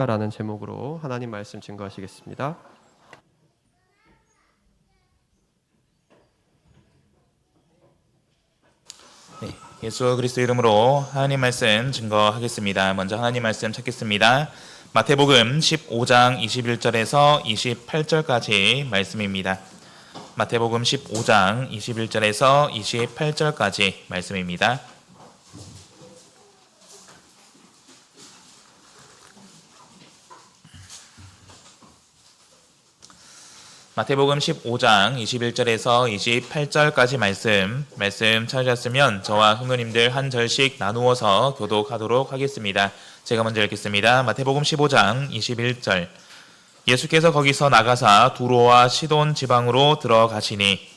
라는 제목으로 하나님 말씀 증거하시겠습니다. 네, 예수 그리스도 이름으로 하나님 말씀 증거하겠습니다. 먼저 하나님 말씀 찾겠습니다. 마태복음 15장 21절에서 28절까지 말씀입니다. 마태복음 15장 21절에서 28절까지 말씀입니다. 마태복음 15장 21절에서 28절까지 말씀 찾으셨으면 저와 성도님들 한 절씩 나누어서 교독하도록 하겠습니다. 제가 먼저 읽겠습니다. 마태복음 15장 21절. 예수께서 거기서 나가사 두로와 시돈 지방으로 들어가시니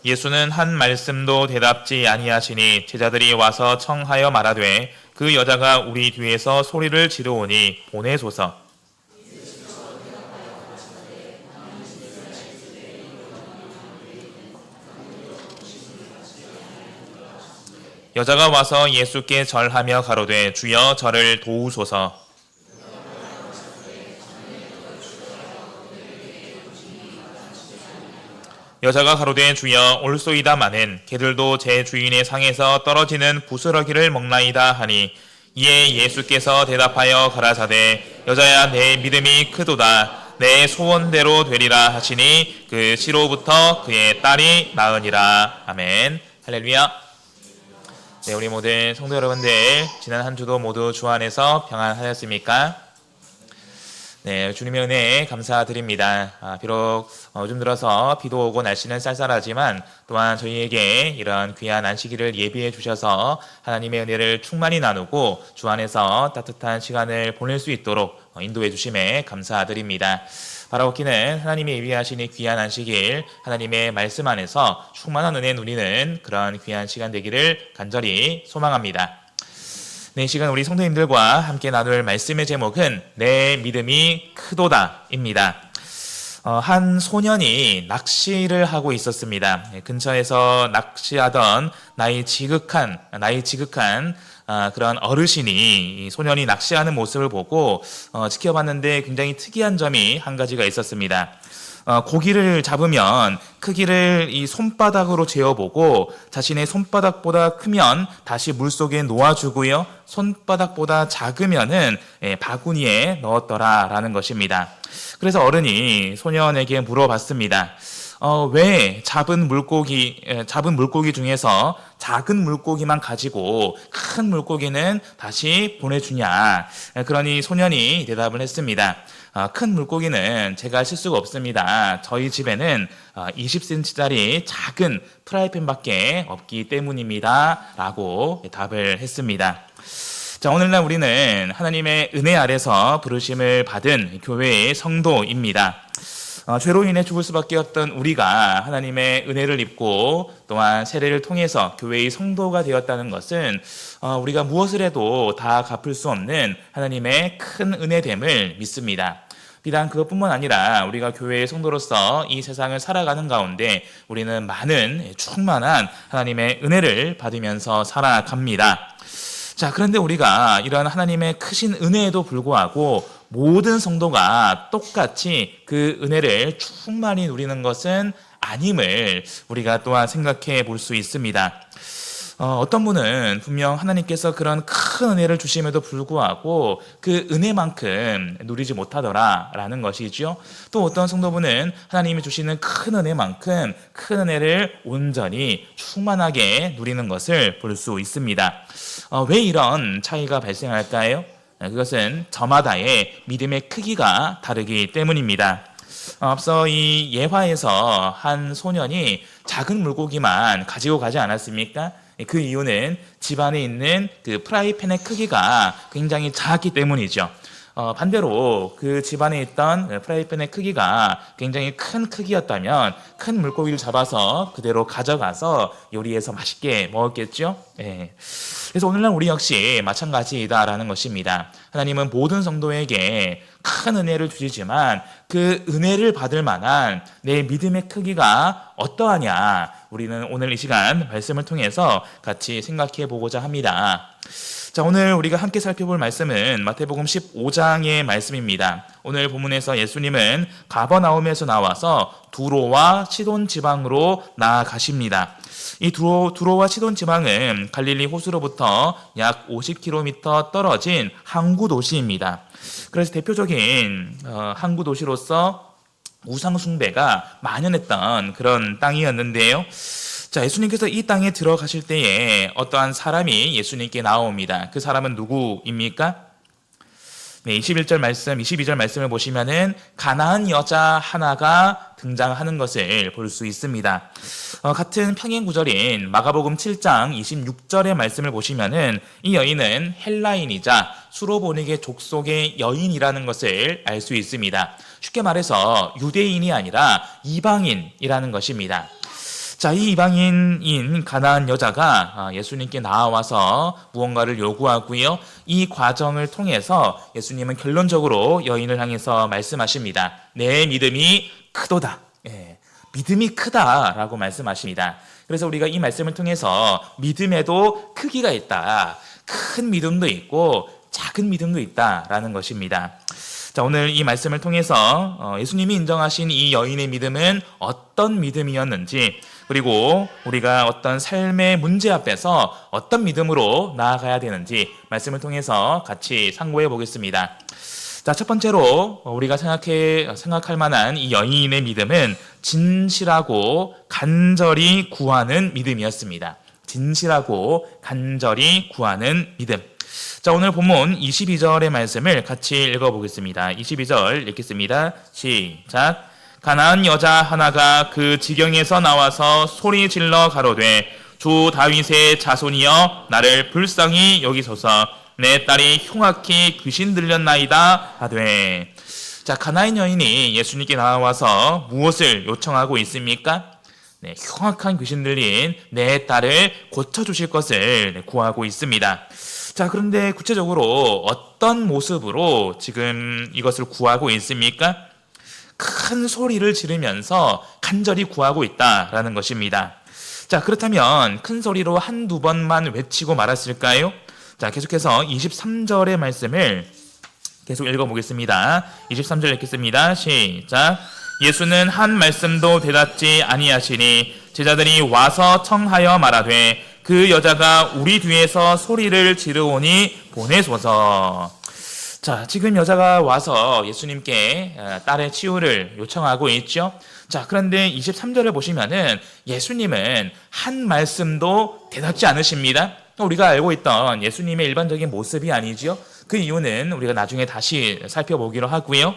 예수는 한 말씀도 대답지 아니하시니 제자들이 와서 청하여 말하되 그 여자가 우리 뒤에서 소리를 지르오니 보내소서. 여자가 와서 예수께 절하며 가로되 주여 저를 도우소서. 여자가 가로되 주여 올소이다마는 개들도 제 주인의 상에서 떨어지는 부스러기를 먹나이다 하니 이에 예수께서 대답하여 가라사대 여자야 내 믿음이 크도다 내 소원대로 되리라 하시니 그 시로부터 그의 딸이 나으니라. 아멘. 할렐루야. 네, 우리 모든 성도 여러분들 지난 한 주도 모두 주 안에서 평안하셨습니까? 네, 주님의 은혜에 감사드립니다. 비록 요즘 들어서 비도 오고 날씨는 쌀쌀하지만 또한 저희에게 이런 귀한 안식일을 예비해 주셔서 하나님의 은혜를 충만히 나누고 주 안에서 따뜻한 시간을 보낼 수 있도록 인도해 주심에 감사드립니다. 바라옵기는 하나님이 예비하시니 귀한 안식일, 하나님의 말씀 안에서 충만한 은혜 누리는 그런 귀한 시간 되기를 간절히 소망합니다. 네, 이 시간 우리 성도님들과 함께 나눌 말씀의 제목은 내 믿음이 크도다입니다. 한 소년이 낚시를 하고 있었습니다. 근처에서 낚시하던 나이 지극한 그런 어르신이 이 소년이 낚시하는 모습을 보고 지켜봤는데 굉장히 특이한 점이 한 가지가 있었습니다. 고기를 잡으면 크기를 이 손바닥으로 재어보고 자신의 손바닥보다 크면 다시 물속에 놓아주고요. 손바닥보다 작으면은 바구니에 넣었더라라는 것입니다. 그래서 어른이 소년에게 물어봤습니다. 왜 잡은 물고기 중에서 작은 물고기만 가지고 큰 물고기는 다시 보내주냐? 그러니 소년이 대답을 했습니다. 큰 물고기는 제가 실 수가 없습니다. 저희 집에는 20cm짜리 작은 프라이팬밖에 없기 때문입니다. 라고 답을 했습니다. 자, 오늘날 우리는 하나님의 은혜 아래서 부르심을 받은 교회의 성도입니다. 죄로 인해 죽을 수밖에 없던 우리가 하나님의 은혜를 입고 또한 세례를 통해서 교회의 성도가 되었다는 것은 우리가 무엇을 해도 다 갚을 수 없는 하나님의 큰 은혜됨을 믿습니다. 비단 그것뿐만 아니라 우리가 교회의 성도로서 이 세상을 살아가는 가운데 우리는 많은 충만한 하나님의 은혜를 받으면서 살아갑니다. 자, 그런데 우리가 이런 하나님의 크신 은혜에도 불구하고 모든 성도가 똑같이 그 은혜를 충만히 누리는 것은 아님을 우리가 또한 생각해 볼 수 있습니다. 어떤 분은 분명 하나님께서 그런 큰 은혜를 주심에도 불구하고 그 은혜만큼 누리지 못하더라라는 것이죠. 또 어떤 성도분은 하나님이 주시는 큰 은혜만큼 큰 은혜를 온전히 충만하게 누리는 것을 볼 수 있습니다. 왜 이런 차이가 발생할까요? 그것은 저마다의 믿음의 크기가 다르기 때문입니다. 앞서 이 예화에서 한 소년이 작은 물고기만 가지고 가지 않았습니까? 그 이유는 집안에 있는 그 프라이팬의 크기가 굉장히 작기 때문이죠. 반대로 그 집안에 있던 프라이팬의 크기가 굉장히 큰 크기였다면 큰 물고기를 잡아서 그대로 가져가서 요리해서 맛있게 먹었겠죠. 예. 그래서 오늘날 우리 역시 마찬가지이다라는 것입니다. 하나님은 모든 성도에게 큰 은혜를 주시지만 그 은혜를 받을 만한 내 믿음의 크기가 어떠하냐, 우리는 오늘 이 시간 말씀을 통해서 같이 생각해 보고자 합니다. 자, 오늘 우리가 함께 살펴볼 말씀은 마태복음 15장의 말씀입니다. 오늘 본문에서 예수님은 가버나움에서 나와서 두로와 시돈 지방으로 나아가십니다. 이 두로와 시돈 지방은 갈릴리 호수로부터 약 50km 떨어진 항구 도시입니다. 그래서 대표적인 항구 도시로서 우상 숭배가 만연했던 그런 땅이었는데요. 자, 예수님께서 이 땅에 들어가실 때에 어떠한 사람이 예수님께 나옵니다. 그 사람은 누구입니까? 네, 22절 말씀을 보시면은 가나안 여자 하나가 등장하는 것을 볼 수 있습니다. 같은 평행 구절인 마가복음 7장 26절의 말씀을 보시면은 이 여인은 헬라인이자 수로보니게 족속의 여인이라는 것을 알 수 있습니다. 쉽게 말해서 유대인이 아니라 이방인이라는 것입니다. 자, 이 이방인인 가나안 여자가 예수님께 나와서 무언가를 요구하고요. 이 과정을 통해서 예수님은 결론적으로 여인을 향해서 말씀하십니다. 내 믿음이 크도다. 예, 믿음이 크다라고 말씀하십니다. 그래서 우리가 이 말씀을 통해서 믿음에도 크기가 있다. 큰 믿음도 있고 작은 믿음도 있다라는 것입니다. 자, 오늘 이 말씀을 통해서 예수님이 인정하신 이 여인의 믿음은 어떤 믿음이었는지, 그리고 우리가 어떤 삶의 문제 앞에서 어떤 믿음으로 나아가야 되는지 말씀을 통해서 같이 상고해 보겠습니다. 자, 첫 번째로 우리가 생각할 만한 이 여인의 믿음은 진실하고 간절히 구하는 믿음이었습니다. 진실하고 간절히 구하는 믿음. 자, 오늘 본문 22절의 말씀을 같이 읽어보겠습니다. 22절 읽겠습니다. 시작. 가나안 여자 하나가 그 지경에서 나와서 소리 질러 가로되 주 다윗의 자손이여 나를 불쌍히 여기소서 내 딸이 흉악히 귀신 들렸나이다 하되. 자, 가나안 여인이 예수님께 나와서 무엇을 요청하고 있습니까? 네, 흉악한 귀신 들린 내 딸을 고쳐주실 것을 구하고 있습니다. 자, 그런데 구체적으로 어떤 모습으로 지금 이것을 구하고 있습니까? 큰 소리를 지르면서 간절히 구하고 있다라는 것입니다. 자, 그렇다면 큰 소리로 한두 번만 외치고 말았을까요? 자, 계속해서 23절의 말씀을 계속 읽어보겠습니다. 23절 읽겠습니다. 시작. 예수는 한 말씀도 대답지 아니하시니 제자들이 와서 청하여 말하되 그 여자가 우리 뒤에서 소리를 지르오니 보내소서. 자, 지금 여자가 와서 예수님께 딸의 치유를 요청하고 있죠. 자, 그런데 23절을 보시면은 예수님은 한 말씀도 대답지 않으십니다. 우리가 알고 있던 예수님의 일반적인 모습이 아니죠. 그 이유는 우리가 나중에 다시 살펴보기로 하고요.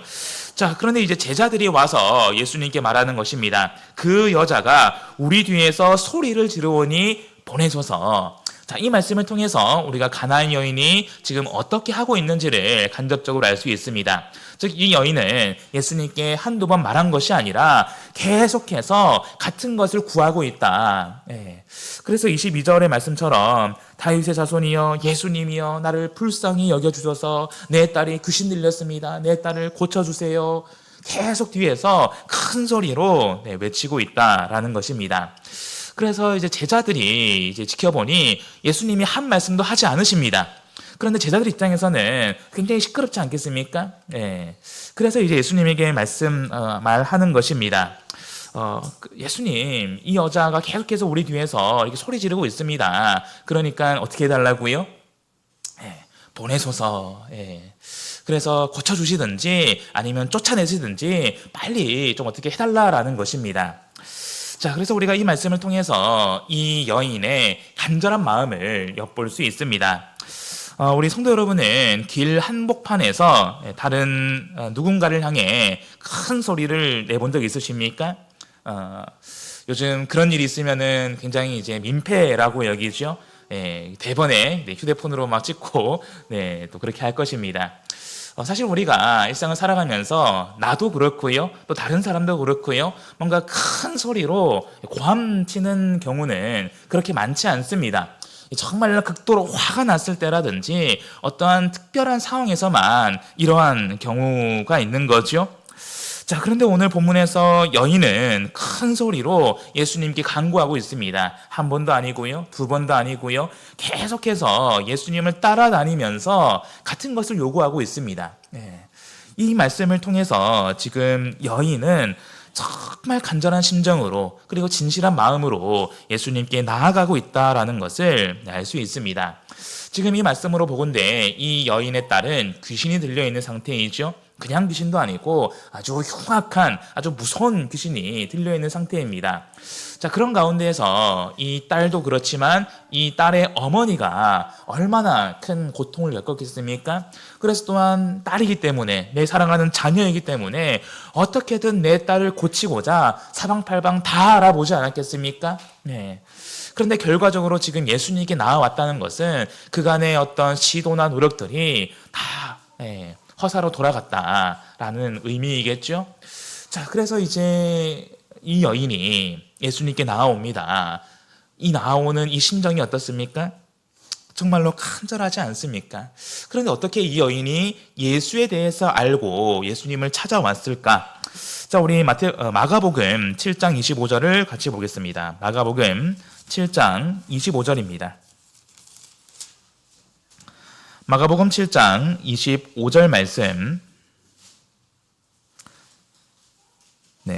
자, 그런데 이제 제자들이 와서 예수님께 말하는 것입니다. 그 여자가 우리 뒤에서 소리를 지르오니 보내소서. 자, 이 말씀을 통해서 우리가 가나안 여인이 지금 어떻게 하고 있는지를 간접적으로 알 수 있습니다. 즉, 이 여인은 예수님께 한두 번 말한 것이 아니라 계속해서 같은 것을 구하고 있다. 예. 그래서 22절의 말씀처럼 다윗의 자손이여 예수님이여 나를 불쌍히 여겨주셔서 내 딸이 귀신 들렸습니다. 내 딸을 고쳐주세요. 계속 뒤에서 큰 소리로 외치고 있다라는 것입니다. 그래서 이제 제자들이 이제 지켜보니 예수님이 한 말씀도 하지 않으십니다. 그런데 제자들 입장에서는 굉장히 시끄럽지 않겠습니까? 예. 그래서 이제 예수님에게 말하는 것입니다. 예수님, 이 여자가 계속해서 우리 뒤에서 이렇게 소리 지르고 있습니다. 그러니까 어떻게 해달라고요? 예. 보내소서. 예. 그래서 고쳐주시든지 아니면 쫓아내시든지 빨리 좀 어떻게 해달라라는 것입니다. 자, 그래서 우리가 이 말씀을 통해서 이 여인의 간절한 마음을 엿볼 수 있습니다. 우리 성도 여러분은 길 한복판에서 다른 누군가를 향해 큰 소리를 내본 적 있으십니까? 요즘 그런 일이 있으면은 굉장히 이제 민폐라고 여기죠. 대번에 휴대폰으로 막 찍고 또 그렇게 할 것입니다. 사실 우리가 일상을 살아가면서 나도 그렇고요, 또 다른 사람도 그렇고요, 뭔가 큰 소리로 고함치는 경우는 그렇게 많지 않습니다. 정말 극도로 화가 났을 때라든지 어떠한 특별한 상황에서만 이러한 경우가 있는 거죠. 자, 그런데 오늘 본문에서 여인은 큰 소리로 예수님께 간구하고 있습니다. 한 번도 아니고요, 두 번도 아니고요, 계속해서 예수님을 따라다니면서 같은 것을 요구하고 있습니다. 이 말씀을 통해서 지금 여인은 정말 간절한 심정으로 그리고 진실한 마음으로 예수님께 나아가고 있다라는 것을 알 수 있습니다. 지금 이 말씀으로 보건대 이 여인의 딸은 귀신이 들려있는 상태이죠. 그냥 귀신도 아니고 아주 흉악한, 아주 무서운 귀신이 들려있는 상태입니다. 자, 그런 가운데에서 이 딸도 그렇지만 이 딸의 어머니가 얼마나 큰 고통을 겪었겠습니까? 그래서 또한 딸이기 때문에, 내 사랑하는 자녀이기 때문에 어떻게든 내 딸을 고치고자 사방팔방 다 알아보지 않았겠습니까? 그런데 결과적으로 지금 예수님께 나아왔다는 것은 그간의 어떤 시도나 노력들이 다 허사로 돌아갔다라는 의미이겠죠. 자, 그래서 이제 이 여인이 예수님께 나아옵니다. 이 나아오는 이 심정이 어떻습니까? 정말로 간절하지 않습니까? 그런데 어떻게 이 여인이 예수에 대해서 알고 예수님을 찾아왔을까? 자, 우리 마가복음 7장 25절을 같이 보겠습니다. 마가복음 7장 25절입니다. 마가복음 7장 25절 말씀,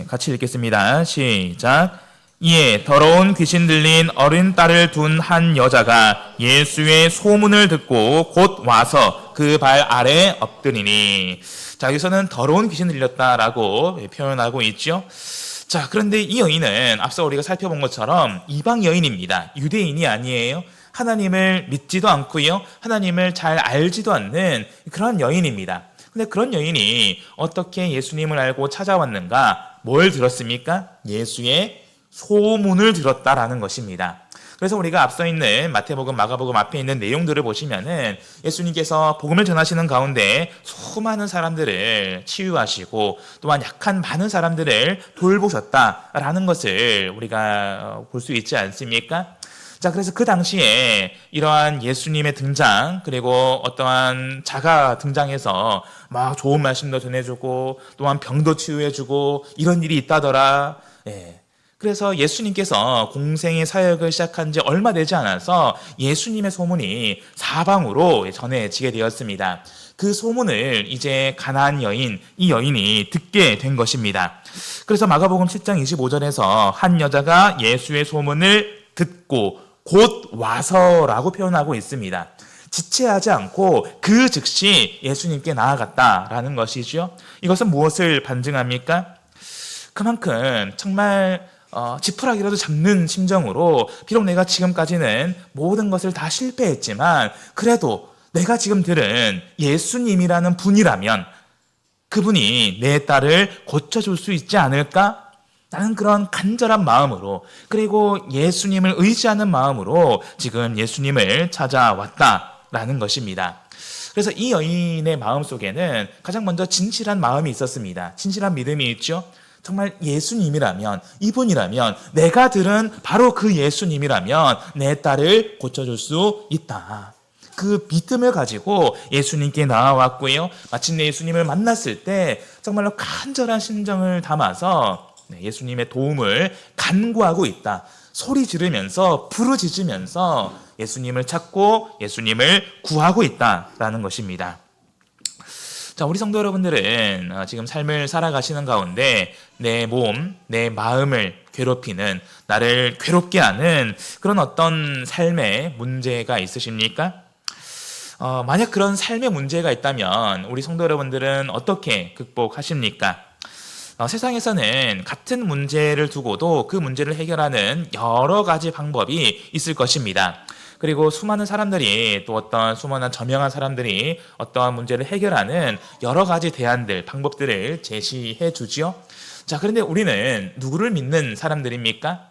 같이 읽겠습니다. 시작. 이에 더러운 귀신 들린 어린 딸을 둔 한 여자가 예수의 소문을 듣고 곧 와서 그 발 아래 엎드리니. 자, 여기서는 더러운 귀신 들렸다라고 표현하고 있죠. 자, 그런데 이 여인은 앞서 우리가 살펴본 것처럼 이방 여인입니다. 유대인이 아니에요. 하나님을 믿지도 않고요, 하나님을 잘 알지도 않는 그런 여인입니다. 근데 그런 여인이 어떻게 예수님을 알고 찾아왔는가? 뭘 들었습니까? 예수의 소문을 들었다라는 것입니다. 그래서 우리가 앞서 있는 마태복음, 마가복음 앞에 있는 내용들을 보시면은 예수님께서 복음을 전하시는 가운데 수많은 사람들을 치유하시고 또한 약한 많은 사람들을 돌보셨다라는 것을 우리가 볼 수 있지 않습니까? 자, 그래서 그 당시에 이러한 예수님의 등장, 그리고 어떠한 자가 등장해서 막 좋은 말씀도 전해주고 또한 병도 치유해주고 이런 일이 있다더라. 그래서 예수님께서 공생의 사역을 시작한 지 얼마 되지 않아서 예수님의 소문이 사방으로 전해지게 되었습니다. 그 소문을 이제 가나안 여인, 이 여인이 듣게 된 것입니다. 그래서 마가복음 7장 25절에서 한 여자가 예수의 소문을 듣고 곧 와서라고 표현하고 있습니다. 지체하지 않고 그 즉시 예수님께 나아갔다라는 것이죠. 이것은 무엇을 반증합니까? 그만큼 정말 지푸라기라도 잡는 심정으로, 비록 내가 지금까지는 모든 것을 다 실패했지만 그래도 내가 지금 들은 예수님이라는 분이라면 그분이 내 딸을 고쳐줄 수 있지 않을까? 라는 그런 간절한 마음으로, 그리고 예수님을 의지하는 마음으로 지금 예수님을 찾아왔다라는 것입니다. 그래서 이 여인의 마음속에는 가장 먼저 진실한 마음이 있었습니다. 진실한 믿음이 있죠. 정말 예수님이라면, 이분이라면, 내가 들은 바로 그 예수님이라면 내 딸을 고쳐줄 수 있다. 그 믿음을 가지고 예수님께 나아왔고요, 마침내 예수님을 만났을 때 정말로 간절한 심정을 담아서 예수님의 도움을 간구하고 있다. 소리 지르면서, 부르짖으면서 예수님을 찾고 예수님을 구하고 있다라는 것입니다. 자, 우리 성도 여러분들은 지금 삶을 살아가시는 가운데 내 몸, 내 마음을 괴롭히는, 나를 괴롭게 하는 그런 어떤 삶의 문제가 있으십니까? 만약 그런 삶의 문제가 있다면 우리 성도 여러분들은 어떻게 극복하십니까? 세상에서는 같은 문제를 두고도 그 문제를 해결하는 여러 가지 방법이 있을 것입니다. 그리고 수많은 사람들이, 또 어떤 수많은 저명한 사람들이 어떠한 문제를 해결하는 여러 가지 대안들, 방법들을 제시해 주지요. 자, 그런데 우리는 누구를 믿는 사람들입니까?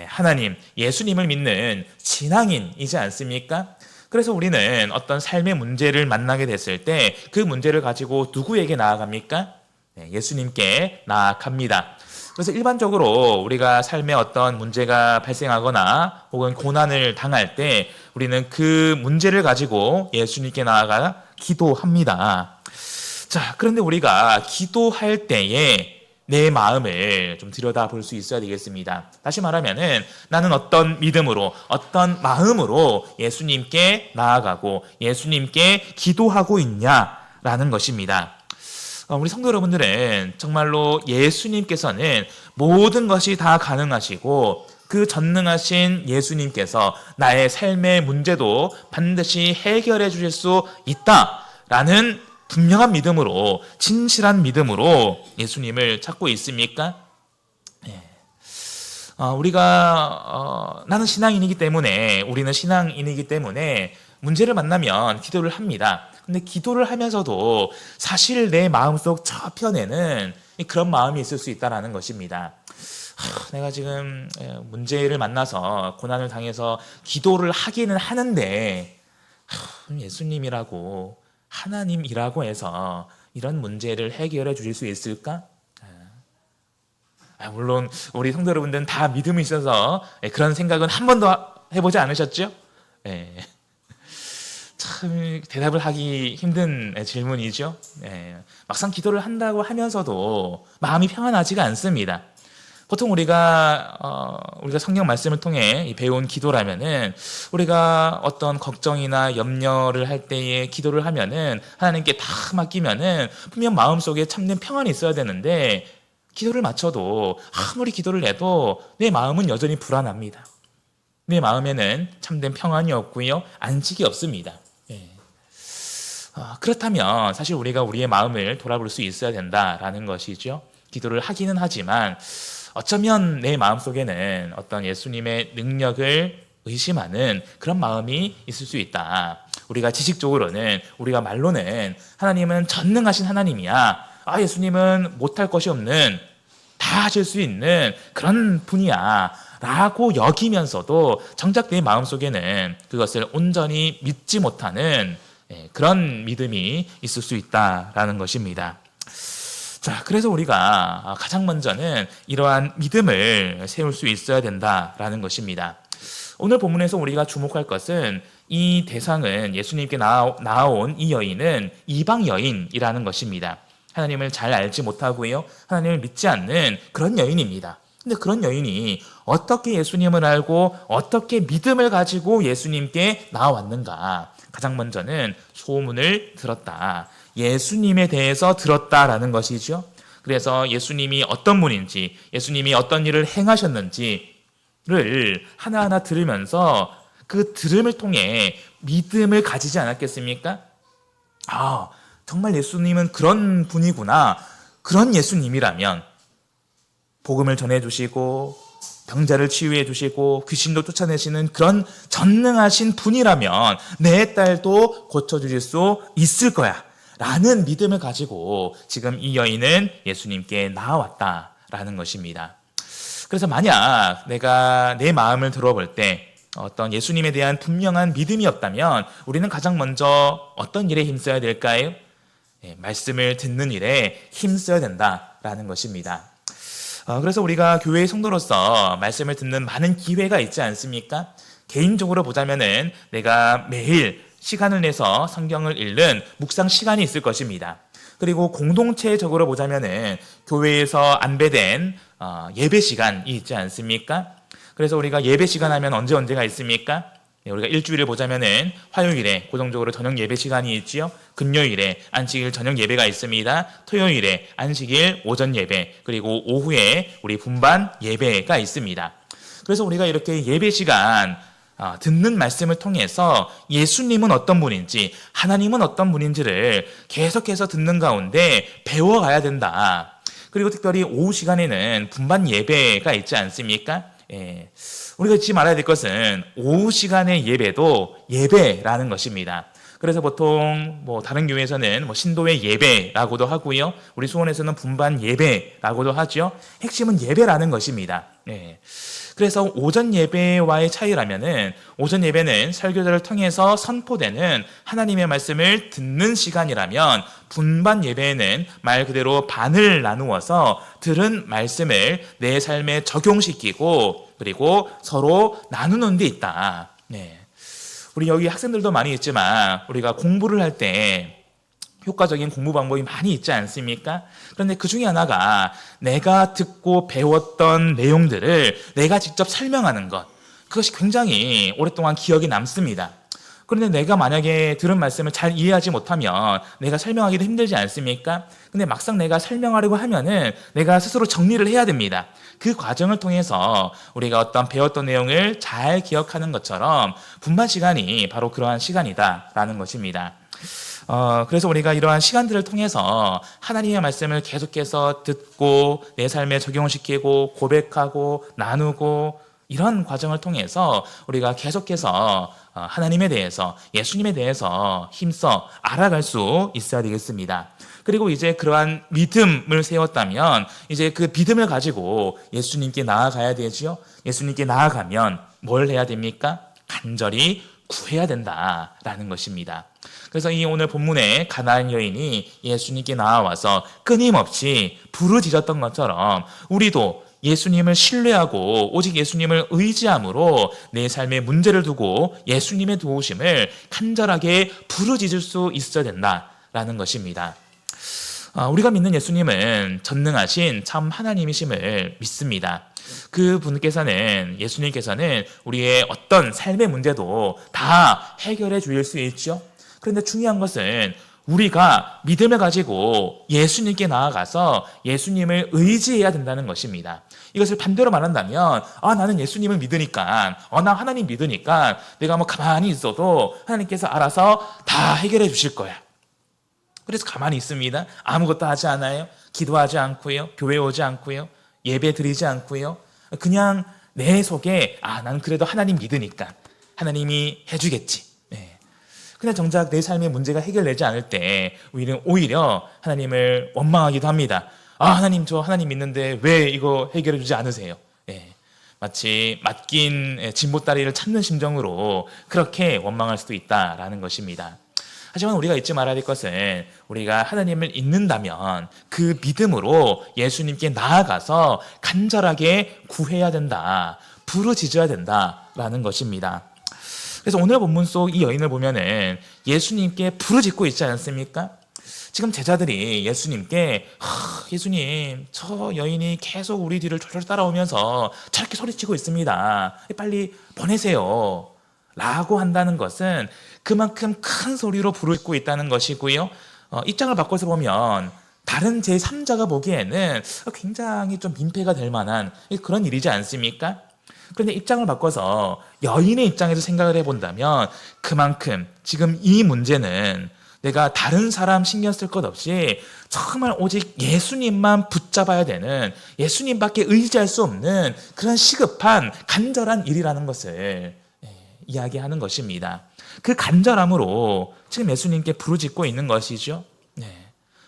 하나님, 예수님을 믿는 신앙인이지 않습니까? 그래서 우리는 어떤 삶의 문제를 만나게 됐을 때 그 문제를 가지고 누구에게 나아갑니까? 네, 예수님께 나아갑니다. 그래서 일반적으로 우리가 삶에 어떤 문제가 발생하거나 혹은 고난을 당할 때 우리는 그 문제를 가지고 예수님께 나아가 기도합니다. 자, 그런데 우리가 기도할 때에 내 마음을 좀 들여다볼 수 있어야 되겠습니다. 다시 말하면은 나는 어떤 믿음으로, 어떤 마음으로 예수님께 나아가고 예수님께 기도하고 있냐라는 것입니다. 우리 성도 여러분들은 정말로 예수님께서는 모든 것이 다 가능하시고 그 전능하신 예수님께서 나의 삶의 문제도 반드시 해결해 주실 수 있다라는 분명한 믿음으로, 진실한 믿음으로 예수님을 찾고 있습니까? 우리가 나는 신앙인이기 때문에, 우리는 신앙인이기 때문에 문제를 만나면 기도를 합니다. 근데 기도를 하면서도 사실 내 마음속 저편에는 그런 마음이 있을 수 있다는 것입니다. 내가 지금 문제를 만나서 고난을 당해서 기도를 하기는 하는데 예수님이라고 하나님이라고 해서 이런 문제를 해결해 주실 수 있을까? 물론 우리 성도 여러분들은 다 믿음이 있어서 그런 생각은 한 번도 해보지 않으셨죠? 참 대답을 하기 힘든 질문이죠. 막상 기도를 한다고 하면서도 마음이 평안하지가 않습니다. 보통 우리가 성경 말씀을 통해 배운 기도라면은 우리가 어떤 걱정이나 염려를 할 때에 기도를 하면은 하나님께 다 맡기면은 분명 마음속에 참된 평안이 있어야 되는데 기도를 마쳐도 아무리 기도를 해도 내 마음은 여전히 불안합니다. 내 마음에는 참된 평안이 없고요, 안식이 없습니다. 그렇다면 사실 우리가 우리의 마음을 돌아볼 수 있어야 된다라는 것이죠. 기도를 하기는 하지만 어쩌면 내 마음속에는 어떤 예수님의 능력을 의심하는 그런 마음이 있을 수 있다. 우리가 지식적으로는, 우리가 말로는 하나님은 전능하신 하나님이야. 예수님은 못할 것이 없는, 다 하실 수 있는 그런 분이야 라고 여기면서도 정작 내 마음속에는 그것을 온전히 믿지 못하는 그런 믿음이 있을 수 있다라는 것입니다. 자, 그래서 우리가 가장 먼저는 이러한 믿음을 세울 수 있어야 된다라는 것입니다. 오늘 본문에서 우리가 주목할 것은 이 대상은, 예수님께 나아온 이 여인은 이방 여인이라는 것입니다. 하나님을 잘 알지 못하고요, 하나님을 믿지 않는 그런 여인입니다. 근데 그런 여인이 어떻게 예수님을 알고 어떻게 믿음을 가지고 예수님께 나아왔는가? 가장 먼저는 소문을 들었다. 예수님에 대해서 들었다라는 것이죠. 그래서 예수님이 어떤 분인지, 예수님이 어떤 일을 행하셨는지를 하나하나 들으면서 그 들음을 통해 믿음을 가지지 않았겠습니까? 정말 예수님은 그런 분이구나. 그런 예수님이라면 복음을 전해주시고 병자를 치유해 주시고 귀신도 쫓아내시는 그런 전능하신 분이라면 내 딸도 고쳐주실 수 있을 거야 라는 믿음을 가지고 지금 이 여인은 예수님께 나아왔다라는 것입니다. 그래서 만약 내가 내 마음을 들어볼 때 어떤 예수님에 대한 분명한 믿음이 없다면 우리는 가장 먼저 어떤 일에 힘써야 될까요? 말씀을 듣는 일에 힘써야 된다라는 것입니다. 그래서 우리가 교회의 성도로서 말씀을 듣는 많은 기회가 있지 않습니까? 개인적으로 보자면은 내가 매일 시간을 내서 성경을 읽는 묵상 시간이 있을 것입니다. 그리고 공동체적으로 보자면은 교회에서 안배된 예배 시간이 있지 않습니까? 그래서 우리가 예배 시간 하면 언제가 있습니까? 우리가 일주일을 보자면은 화요일에 고정적으로 저녁 예배 시간이 있지요. 금요일에 안식일 저녁 예배가 있습니다. 토요일에 안식일 오전 예배, 그리고 오후에 우리 분반 예배가 있습니다. 그래서 우리가 이렇게 예배 시간 듣는 말씀을 통해서 예수님은 어떤 분인지, 하나님은 어떤 분인지를 계속해서 듣는 가운데 배워가야 된다. 그리고 특별히 오후 시간에는 분반 예배가 있지 않습니까? 우리가 잊지 말아야 될 것은 오후 시간의 예배도 예배라는 것입니다. 그래서 보통 뭐 다른 교회에서는 뭐 신도의 예배라고도 하고요. 우리 수원에서는 분반 예배라고도 하죠. 핵심은 예배라는 것입니다. 예. 그래서 오전 예배와의 차이라면은 오전 예배는 설교자를 통해서 선포되는 하나님의 말씀을 듣는 시간이라면 분반 예배는 말 그대로 반을 나누어서 들은 말씀을 내 삶에 적용시키고 그리고 서로 나누는 데 있다. 네. 우리 여기 학생들도 많이 있지만 우리가 공부를 할 때 효과적인 공부 방법이 많이 있지 않습니까? 그런데 그 중에 하나가 내가 듣고 배웠던 내용들을 내가 직접 설명하는 것. 그것이 굉장히 오랫동안 기억에 남습니다. 그런데 내가 만약에 들은 말씀을 잘 이해하지 못하면 내가 설명하기도 힘들지 않습니까? 근데 막상 내가 설명하려고 하면은 내가 스스로 정리를 해야 됩니다. 그 과정을 통해서 우리가 어떤 배웠던 내용을 잘 기억하는 것처럼 분반 시간이 바로 그러한 시간이다라는 것입니다. 그래서 우리가 이러한 시간들을 통해서 하나님의 말씀을 계속해서 듣고 내 삶에 적용시키고 고백하고 나누고 이런 과정을 통해서 우리가 계속해서 하나님에 대해서 예수님에 대해서 힘써 알아갈 수 있어야 되겠습니다. 그리고 이제 그러한 믿음을 세웠다면 이제 그 믿음을 가지고 예수님께 나아가야 되지요. 예수님께 나아가면 뭘 해야 됩니까? 간절히 구해야 된다라는 것입니다. 그래서 이 오늘 본문에 가나안 여인이 예수님께 나와서 끊임없이 부르짖었던 것처럼 우리도 예수님을 신뢰하고 오직 예수님을 의지함으로 내 삶의 문제를 두고 예수님의 도우심을 간절하게 부르짖을 수 있어야 된다라는 것입니다. 우리가 믿는 예수님은 전능하신 참 하나님이심을 믿습니다. 그분께서는 예수님께서는 우리의 어떤 삶의 문제도 다 해결해 주실 수 있죠. 그런데 중요한 것은 우리가 믿음을 가지고 예수님께 나아가서 예수님을 의지해야 된다는 것입니다. 이것을 반대로 말한다면 나는 예수님을 믿으니까 나 하나님 믿으니까 내가 뭐 가만히 있어도 하나님께서 알아서 다 해결해 주실 거야. 그래서 가만히 있습니다. 아무것도 하지 않아요. 기도하지 않고요. 교회 오지 않고요. 예배 드리지 않고요. 그냥 내 속에 나는 그래도 하나님 믿으니까 하나님이 해주겠지. 네. 근데 정작 내 삶의 문제가 해결되지 않을 때 우리는 오히려 하나님을 원망하기도 합니다. 하나님 저 하나님 믿는데 왜 이거 해결해 주지 않으세요? 네. 마치 맡긴 진보다리를 찾는 심정으로 그렇게 원망할 수도 있다라는 것입니다. 하지만 우리가 잊지 말아야 될 것은 우리가 하나님을 믿는다면 그 믿음으로 예수님께 나아가서 간절하게 구해야 된다, 부르짖어야 된다라는 것입니다. 그래서 오늘 본문 속 이 여인을 보면은 예수님께 부르짖고 있지 않습니까? 지금 제자들이 예수님께 예수님 저 여인이 계속 우리 뒤를 졸졸 따라오면서 저렇게 소리치고 있습니다. 빨리 보내세요. 라고 한다는 것은 그만큼 큰 소리로 부르짖고 있다는 것이고요. 입장을 바꿔서 보면 다른 제3자가 보기에는 굉장히 좀 민폐가 될 만한 그런 일이지 않습니까? 그런데 입장을 바꿔서 여인의 입장에서 생각을 해본다면 그만큼 지금 이 문제는 내가 다른 사람 신경 쓸 것 없이 정말 오직 예수님만 붙잡아야 되는 예수님밖에 의지할 수 없는 그런 시급한 간절한 일이라는 것을 이야기하는 것입니다. 그 간절함으로 지금 예수님께 부르짖고 있는 것이죠. 네.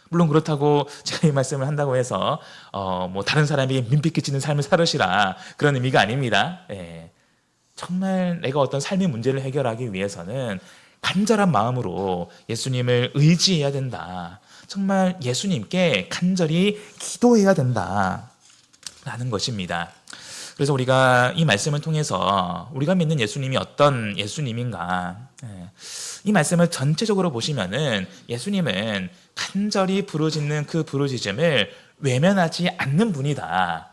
물론 그렇다고 제가 이 말씀을 한다고 해서 뭐 다른 사람에게 민폐 끼치는 삶을 살으시라 그런 의미가 아닙니다. 네. 정말 내가 어떤 삶의 문제를 해결하기 위해서는 간절한 마음으로 예수님을 의지해야 된다. 정말 예수님께 간절히 기도해야 된다라는 것입니다. 그래서 우리가 이 말씀을 통해서 우리가 믿는 예수님이 어떤 예수님인가, 이 말씀을 전체적으로 보시면은 예수님은 간절히 부르짖는 그 부르짖음을 외면하지 않는 분이다.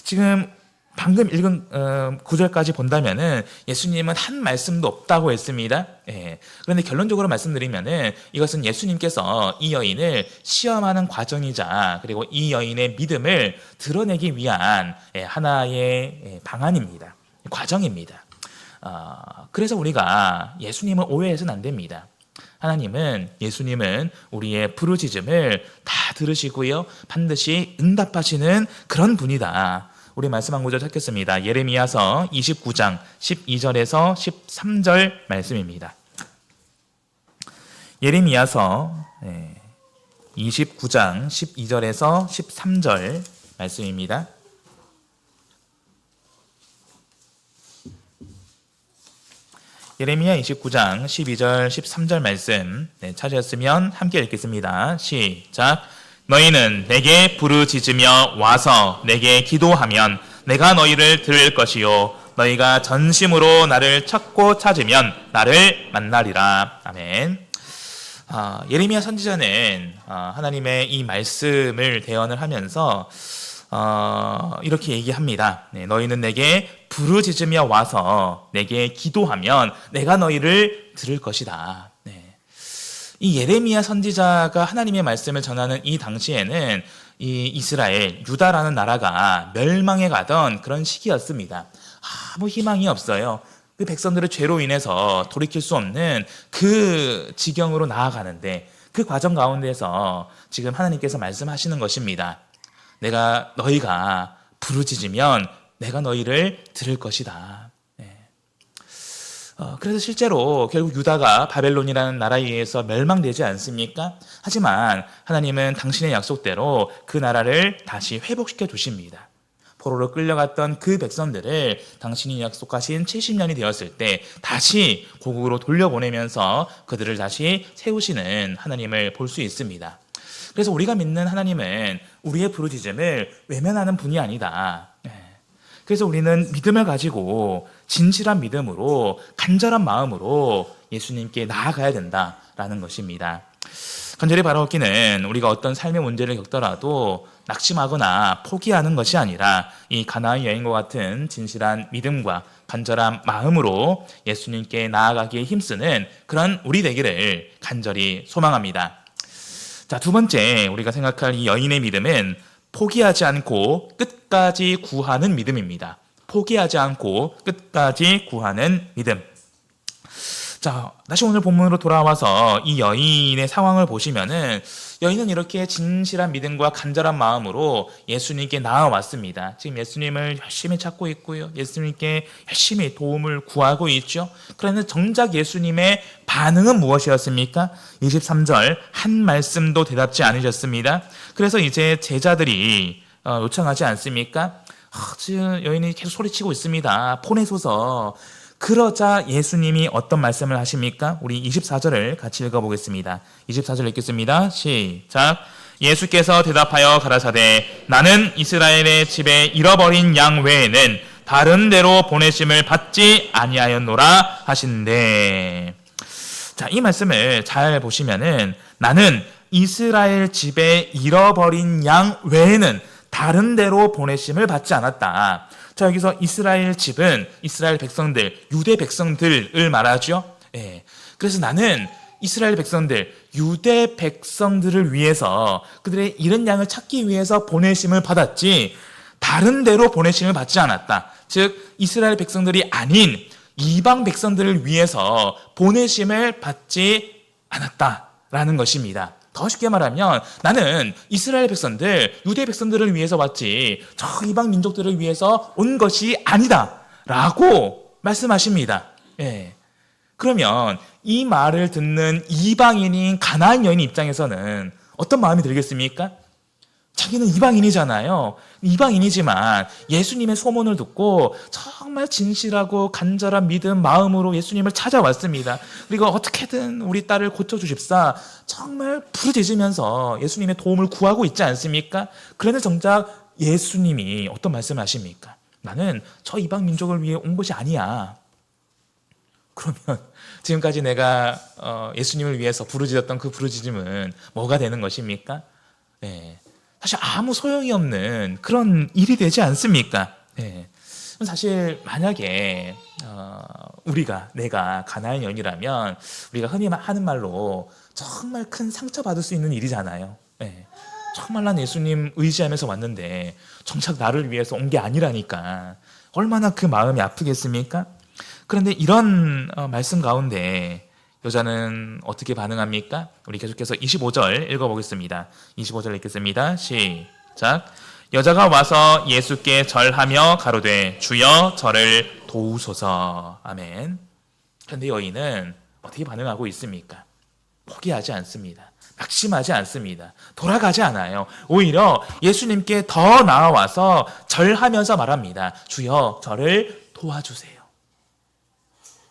지금 방금 읽은 구절까지 본다면은 예수님은 한 말씀도 없다고 했습니다. 그런데 결론적으로 말씀드리면은 이것은 예수님께서 이 여인을 시험하는 과정이자 그리고 이 여인의 믿음을 드러내기 위한 하나의 방안입니다. 과정입니다. 그래서 우리가 예수님을 오해해서는 안 됩니다. 예수님은 우리의 부르짖음을 다 들으시고요. 반드시 응답하시는 그런 분이다. 우리 말씀 한 구절 찾겠습니다. 예레미야서 29장 12절에서 13절 말씀입니다. 예레미야서 29장 12절에서 13절 말씀입니다. 예레미야 29장 12절 13절 말씀 찾으셨으면 함께 읽겠습니다. 시작. 너희는 내게 부르짖으며 와서 내게 기도하면 내가 너희를 들을 것이요 너희가 전심으로 나를 찾고 찾으면 나를 만나리라. 아멘. 예레미야 선지자는 하나님의 이 말씀을 대언을 하면서 이렇게 얘기합니다. 너희는 내게 부르짖으며 와서 내게 기도하면 내가 너희를 들을 것이다. 이 예레미야 선지자가 하나님의 말씀을 전하는 이 당시에는 이 이스라엘, 유다라는 나라가 멸망해 가던 그런 시기였습니다. 아무 희망이 없어요. 그 백성들의 죄로 인해서 돌이킬 수 없는 그 지경으로 나아가는데 그 과정 가운데서 지금 하나님께서 말씀하시는 것입니다. 너희가 부르짖으면 내가 너희를 들을 것이다. 그래서 실제로 결국 유다가 바벨론이라는 나라에 의해서 멸망되지 않습니까? 하지만 하나님은 당신의 약속대로 그 나라를 다시 회복시켜 두십니다. 포로로 끌려갔던 그 백성들을 당신이 약속하신 70년이 되었을 때 다시 고국으로 돌려보내면서 그들을 다시 세우시는 하나님을 볼 수 있습니다. 그래서 우리가 믿는 하나님은 우리의 부르짖음을 외면하는 분이 아니다. 그래서 우리는 믿음을 가지고 진실한 믿음으로 간절한 마음으로 예수님께 나아가야 된다라는 것입니다. 간절히 바라옵기는 우리가 어떤 삶의 문제를 겪더라도 낙심하거나 포기하는 것이 아니라 이 가나안 여인과 같은 진실한 믿음과 간절한 마음으로 예수님께 나아가기에 힘쓰는 그런 우리 되기를 간절히 소망합니다. 자, 두 번째 우리가 생각할 이 여인의 믿음은 포기하지 않고 끝까지 구하는 믿음입니다. 포기하지 않고 끝까지 구하는 믿음. 자, 다시 오늘 본문으로 돌아와서 이 여인의 상황을 보시면은 여인은 이렇게 진실한 믿음과 간절한 마음으로 예수님께 나아왔습니다. 지금 예수님을 열심히 찾고 있고요. 예수님께 열심히 도움을 구하고 있죠. 그런데 정작 예수님의 반응은 무엇이었습니까? 23절 한 말씀도 대답지 않으셨습니다. 그래서 이제 제자들이 요청하지 않습니까? 지금 여인이 계속 소리치고 있습니다. 보내소서. 그러자 예수님이 어떤 말씀을 하십니까? 우리 24절을 같이 읽어보겠습니다. 24절 읽겠습니다. 시작. 예수께서 대답하여 가라사대 나는 이스라엘의 집에 잃어버린 양 외에는 다른 데로 보내심을 받지 아니하였노라 하신대. 자, 이 말씀을 잘 보시면은 나는 이스라엘 집에 잃어버린 양 외에는 다른 데로 보내심을 받지 않았다. 자, 여기서 이스라엘 집은 이스라엘 백성들, 유대 백성들을 말하죠. 그래서 나는 이스라엘 백성들, 유대 백성들을 위해서 그들의 잃은 양을 찾기 위해서 보내심을 받았지 다른 데로 보내심을 받지 않았다. 즉 이스라엘 백성들이 아닌 이방 백성들을 위해서 보내심을 받지 않았다라는 것입니다. 더 쉽게 말하면 나는 이스라엘 백성들, 유대 백성들을 위해서 왔지 저 이방 민족들을 위해서 온 것이 아니다 라고 말씀하십니다. 그러면 이 말을 듣는 이방인인 가나안 여인 입장에서는 어떤 마음이 들겠습니까? 자기는 이방인이잖아요. 이방인이지만 예수님의 소문을 듣고 정말 진실하고 간절한 믿음, 마음으로 예수님을 찾아왔습니다. 그리고 어떻게든 우리 딸을 고쳐주십사 정말 부르짖으면서 예수님의 도움을 구하고 있지 않습니까? 그런데 정작 예수님이 어떤 말씀을 하십니까? 나는 저 이방 민족을 위해 온 것이 아니야. 그러면 지금까지 내가 예수님을 위해서 부르짖었던 그 부르짖음은 뭐가 되는 것입니까? 사실 아무 소용이 없는 그런 일이 되지 않습니까? 사실 만약에 내가 가나안 여인이라면 우리가 흔히 하는 말로 정말 큰 상처받을 수 있는 일이잖아요. 정말 난 예수님 의지하면서 왔는데 정작 나를 위해서 온 게 아니라니까 얼마나 그 마음이 아프겠습니까? 그런데 이런 말씀 가운데 여자는 어떻게 반응합니까? 우리 계속해서 25절 읽어보겠습니다. 25절 읽겠습니다. 시작. 여자가 와서 예수께 절하며 가로되 주여 저를 도우소서. 아멘. 그런데 여인은 어떻게 반응하고 있습니까? 포기하지 않습니다. 낙심하지 않습니다. 돌아가지 않아요. 오히려 예수님께 더 나아와서 절하면서 말합니다. 주여, 저를 도와주세요.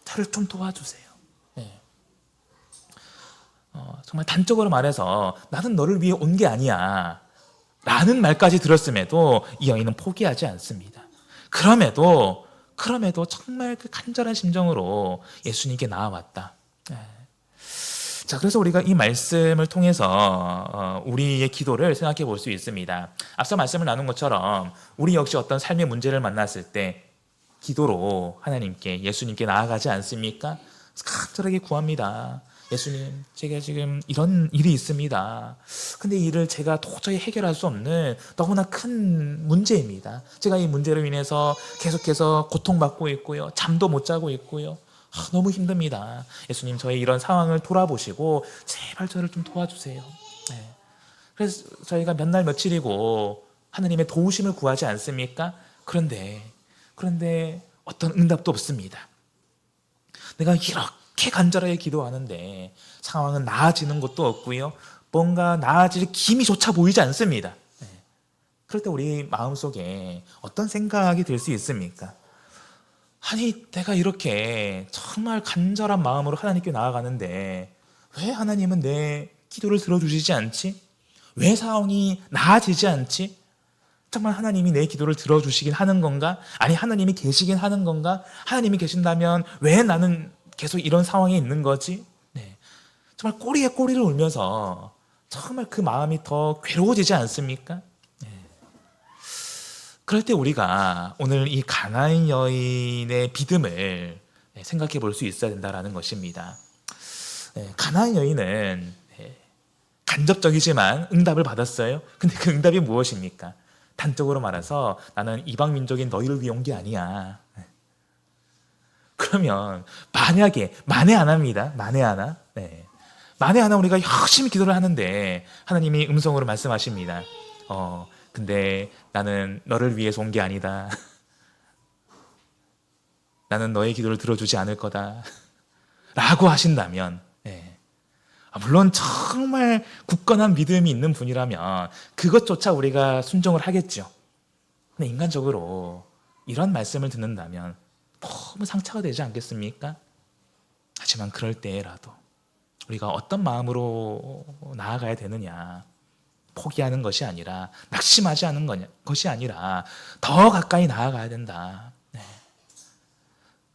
저를 좀 도와주세요. 네. 정말 단적으로 말해서 나는 너를 위해 온 게 아니야 라는 말까지 들었음에도 이 여인은 포기하지 않습니다. 그럼에도 정말 그 간절한 심정으로 예수님께 나아왔다. 자, 그래서 우리가 이 말씀을 통해서 우리의 기도를 생각해 볼 수 있습니다. 앞서 말씀을 나눈 것처럼 우리 역시 어떤 삶의 문제를 만났을 때 기도로 하나님께, 예수님께 나아가지 않습니까? 간절하게 구합니다. 예수님, 제가 지금 이런 일이 있습니다. 근데 이 일을 제가 도저히 해결할 수 없는 너무나 큰 문제입니다. 제가 이 문제로 인해서 계속해서 고통받고 있고요. 잠도 못 자고 있고요. 너무 힘듭니다. 예수님, 저의 이런 상황을 돌아보시고 제발 저를 좀 도와주세요. 네. 그래서 저희가 몇 날 며칠이고 하나님의 도우심을 구하지 않습니까? 그런데 어떤 응답도 없습니다. 내가 이렇게 간절하게 기도하는데 상황은 나아지는 것도 없고요. 뭔가 나아질 기미조차 보이지 않습니다. 네. 그럴 때 우리 마음속에 어떤 생각이 들 수 있습니까? 아니, 내가 이렇게 정말 간절한 마음으로 하나님께 나아가는데 왜 하나님은 내 기도를 들어주시지 않지? 왜 상황이 나아지지 않지? 정말 하나님이 내 기도를 들어주시긴 하는 건가? 아니, 하나님이 계시긴 하는 건가? 하나님이 계신다면 왜 나는 계속 이런 상황에 있는 거지? 네. 정말 꼬리에 꼬리를 울면서 정말 그 마음이 더 괴로워지지 않습니까? 네. 그럴 때 우리가 오늘 이 가나안 여인의 믿음을 생각해 볼 수 있어야 된다는 것입니다. 네. 가나안 여인은 간접적이지만 응답을 받았어요. 근데 그 응답이 무엇입니까? 단적으로 말해서 나는 이방 민족인 너희를 위해 온 게 아니야. 그러면 만에 하나입니다. 만에 하나. 네. 만에 하나 우리가 열심히 기도를 하는데 하나님이 음성으로 말씀하십니다. 근데 나는 너를 위해서 온 게 아니다. 나는 너의 기도를 들어주지 않을 거다. 라고 하신다면, 물론 정말 굳건한 믿음이 있는 분이라면 그것조차 우리가 순종을 하겠죠. 근데 인간적으로 이런 말씀을 듣는다면 너무 상처가 되지 않겠습니까? 하지만 그럴 때라도 우리가 어떤 마음으로 나아가야 되느냐, 포기하는 것이 아니라, 낙심하지 않은 것이 아니라 더 가까이 나아가야 된다.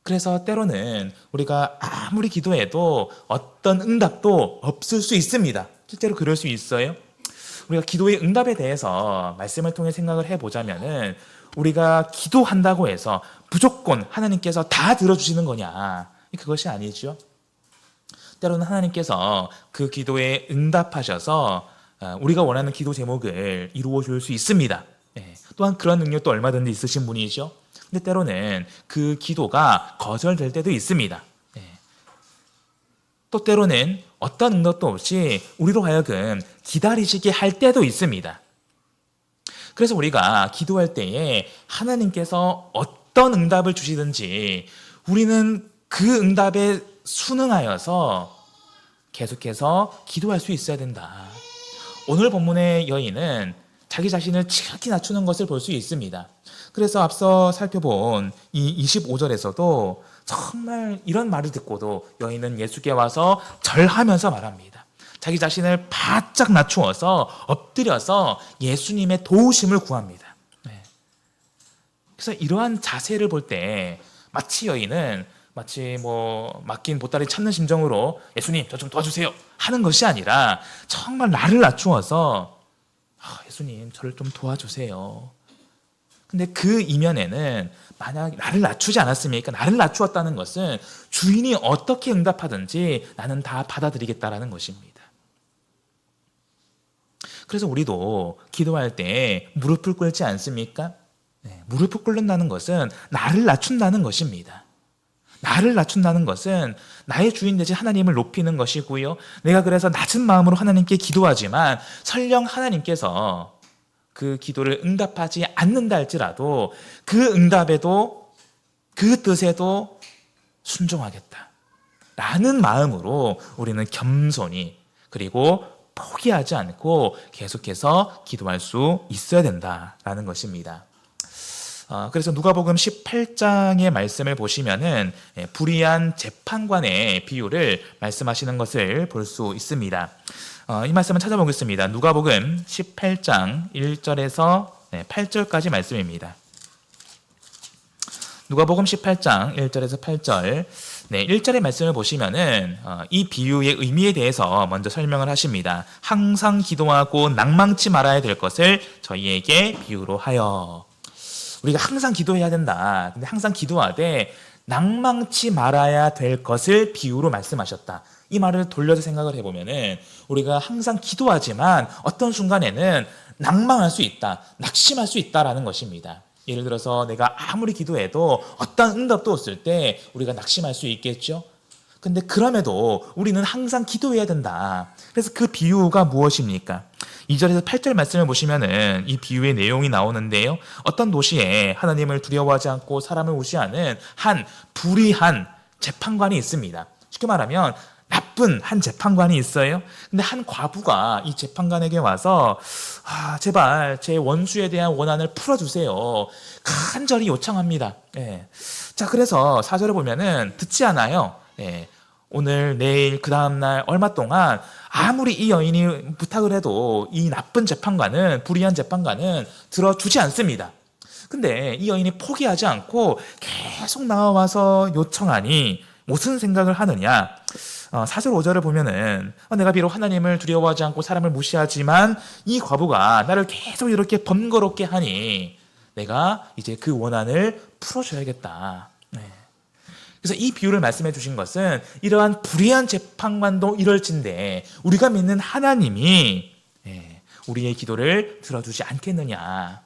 그래서 때로는 우리가 아무리 기도해도 어떤 응답도 없을 수 있습니다. 실제로 그럴 수 있어요. 우리가 기도의 응답에 대해서 말씀을 통해 생각을 해보자면은 우리가 기도한다고 해서 무조건 하나님께서 다 들어주시는 거냐? 그것이 아니죠. 때로는 하나님께서 그 기도에 응답하셔서 우리가 원하는 기도 제목을 이루어 줄 수 있습니다. 또한 그런 능력도 얼마든지 있으신 분이죠. 근데 때로는 그 기도가 거절될 때도 있습니다. 또 때로는 어떤 응답도 없이 우리로 하여금 기다리시게 할 때도 있습니다. 그래서 우리가 기도할 때에 하나님께서 어떤 응답을 주시든지 우리는 그 응답에 순응하여서 계속해서 기도할 수 있어야 된다. 오늘 본문의 여인은 자기 자신을 지극히 낮추는 것을 볼 수 있습니다. 그래서 앞서 살펴본 이 25절에서도 정말 이런 말을 듣고도 여인은 예수께 와서 절하면서 말합니다. 자기 자신을 바짝 낮추어서 엎드려서 예수님의 도우심을 구합니다. 그래서 이러한 자세를 볼 때 마치 여인은 맡긴 보따리 찾는 심정으로 예수님 저 좀 도와주세요 하는 것이 아니라 정말 나를 낮추어서 예수님 저를 좀 도와주세요. 근데 그 이면에는 만약 나를 낮추지 않았습니까? 나를 낮추었다는 것은 주인이 어떻게 응답하든지 나는 다 받아들이겠다라는 것입니다. 그래서 우리도 기도할 때 무릎을 꿇지 않습니까? 무릎을 꿇는다는 것은 나를 낮춘다는 것입니다. 나를 낮춘다는 것은 나의 주인 되신 하나님을 높이는 것이고요. 내가 그래서 낮은 마음으로 하나님께 기도하지만 설령 하나님께서 그 기도를 응답하지 않는다 할지라도 그 응답에도 그 뜻에도 순종하겠다. 라는 마음으로 우리는 겸손히 그리고 포기하지 않고 계속해서 기도할 수 있어야 된다라는 것입니다. 그래서 누가복음 18장의 말씀을 보시면은 불의한 재판관의 비유를 말씀하시는 것을 볼 수 있습니다. 이 말씀을 찾아보겠습니다. 누가복음 18장 1절에서 8절까지 말씀입니다. 누가복음 18장 1절에서 8절 1절의 말씀을 보시면은 이 비유의 의미에 대해서 먼저 설명을 하십니다. 항상 기도하고 낭망치 말아야 될 것을 저희에게 비유로 하여. 우리가 항상 기도해야 된다. 근데 항상 기도하되 낭망치 말아야 될 것을 비유로 말씀하셨다. 이 말을 돌려서 생각을 해보면은 우리가 항상 기도하지만 어떤 순간에는 낭망할 수 있다, 낙심할 수 있다라는 것입니다. 예를 들어서 내가 아무리 기도해도 어떤 응답도 없을 때 우리가 낙심할 수 있겠죠. 근데 그럼에도 우리는 항상 기도해야 된다. 그래서 그 비유가 무엇입니까? 2절에서 8절 말씀을 보시면은 이 비유의 내용이 나오는데요. 어떤 도시에 하나님을 두려워하지 않고 사람을 무시하는 한 불의한 재판관이 있습니다. 쉽게 말하면 나쁜 한 재판관이 있어요. 근데 한 과부가 이 재판관에게 와서 제발 제 원수에 대한 원한을 풀어주세요. 간절히 요청합니다. 자, 그래서 4절에 보면은 듣지 않아요. 오늘, 내일, 그 다음날 얼마 동안 아무리 이 여인이 부탁을 해도 이 나쁜 재판관은, 불의한 재판관은 들어주지 않습니다. 근데 이 여인이 포기하지 않고 계속 나와서 요청하니 무슨 생각을 하느냐? 4절 5절을 보면은 내가 비록 하나님을 두려워하지 않고 사람을 무시하지만 이 과부가 나를 계속 이렇게 번거롭게 하니 내가 이제 그 원한을 풀어줘야겠다. 그래서 이 비유를 말씀해 주신 것은 이러한 불의한 재판관도 이럴진데 우리가 믿는 하나님이 우리의 기도를 들어주지 않겠느냐.